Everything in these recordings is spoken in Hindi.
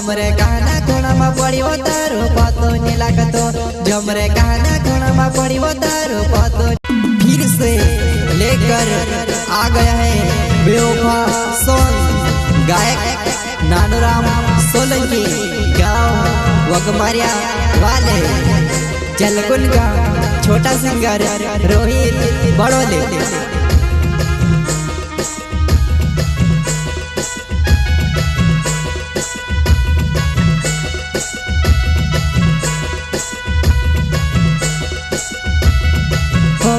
जमरे कहना कोणा में पड़ियो तारो पतो नहीं लागतो जमरे कहना कोणा में पड़ियो तारो पतो। फिर से लेकर आ गया है बेवफा सॉन्ग गायक नानूराम सोलंकी गाँव वगमारिया वाले जलकुन का छोटा सिंगर रोहित बड़ोले।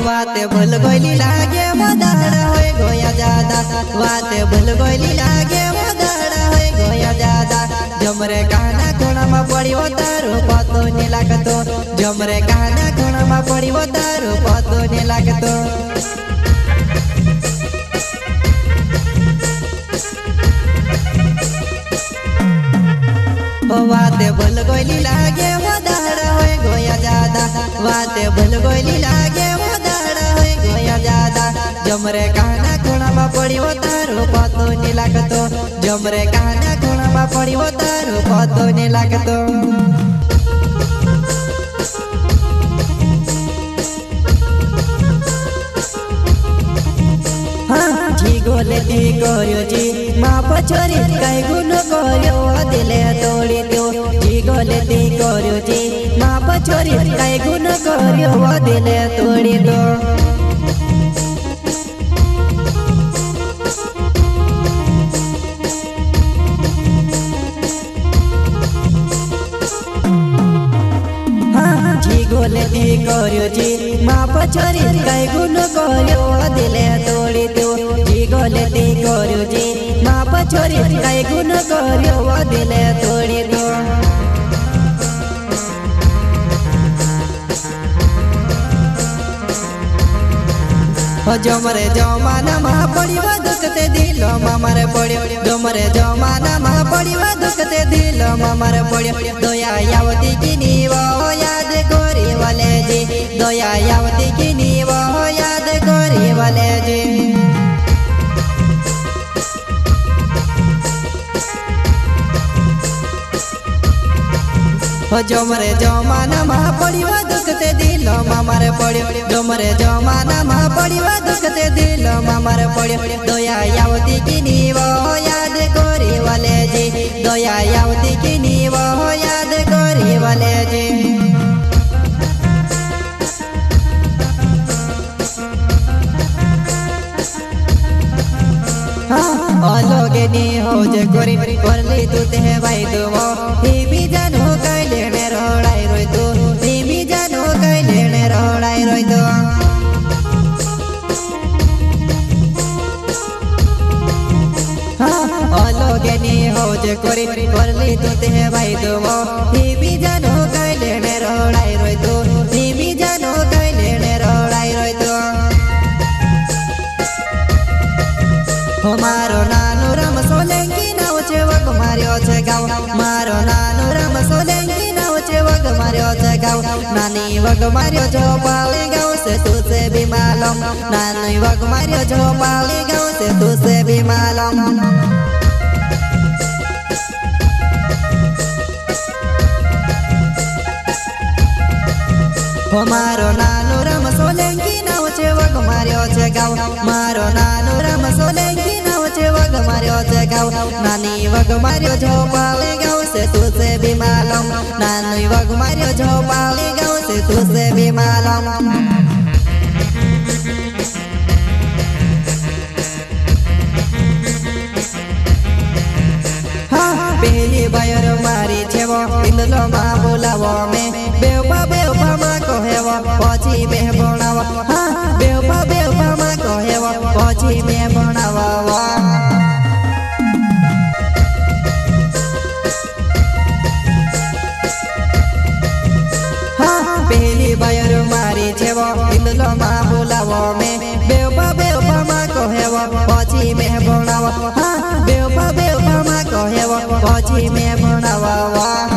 वाते भूल गोली लागे मदाड़ा होए गोया ज्यादा वाते भूल गोली लागे मदाड़ा होए गोया ज्यादा जमरे कहना कोणा में पड़ियो तारो पतो नहीं लागतो जमरे कहना कोणा में पड़ियो तारो पतो नहीं लागतो। वाते भूल गोली लागे मदाड़ा होए गोया ज्यादा वाते भूल गोली लागे ज्यादा जमरे कहना कोणा में पड़ियो तारो पतो नहीं लागतो जमरे कहना कोणा में पड़ियो तारो पतो नहीं लागतो। जी गोले दी गोरियो जी माँ पछोरी कई गुनो गोरियो दिले तोड़ी दो जी गोले दी गोरियो जी माँ पछोरी कई गुनो गोरियो दिले तोड़ी दो। गोले दी गोरियो जी माँ पछोरी कई गुनो गोरियो दिले तोड़ी दो जी गोले दी गोरियो जी माँ पछोरी कई गुनो गोरियो दिले तोड़ी दो। जमरे जमाना में पड़ियो दुखते दिल मारे पड़ियो जमरे जमाना में पड़ियो दुखते दिल मारे पड़ियो दया यावती की नीवा याद गोरी वाले जी दया यावती की नीवा याद गोरी वाले जी। जमरे जमाना में पड़ियो दुखते दिल मारे पड़ियो जमरे जमाना में पड़ियो दुखते दिल मारे पड़ियो दया यावती की नीवा याद गोरी वाले जी दया यावती की नीवा याद गोरी वाले जी। लोगे नी हो जे गोरी करली तू ते भाई दुमो ही जानो कई लेने रोड़ाई रोई तू ही जानो कई लेने रोड़ाई रोई तू। लोगे नी हो जे गोरी करली तू ते भाई दुमो ही जानो कई लेने रोड़ाई रोई तू ही जानो कई लेने रोड़ाई रोई तू। मारो नानू राम सोलंकी नाव छे वग मार्यो छे गाव मारो नानू राम सोलंकी नाव छे वग मार्यो छे गाव नानी वग मार्यो जो पाली गाव से तू से भी मालूम नानी वग मार्यो जो पाली गाव से तू से भी मालूम। मारो नानू राम सोलंकी नाव छे वग मार्यो छे गाव मारो नानू राम सोलंकी वग मार्यो छे गाव नानी वग मार्यो जो पाली गाव से तू से भी मालूम नानी वग मार्यो जो पाली गाव से तू से भी मालूम। पहली बार मारी छेवो इंदलो मा बोलावो में बेवफा मा कहेवो पछी में बनावो बेवफा मा कहेवो पछी में बनावो। पहली बार मारी छेवो इंदलो मा बोलावो में बेवफा मा कहेवो पछी में बनावो बेवफा मा कहेवो पछी में बनावो।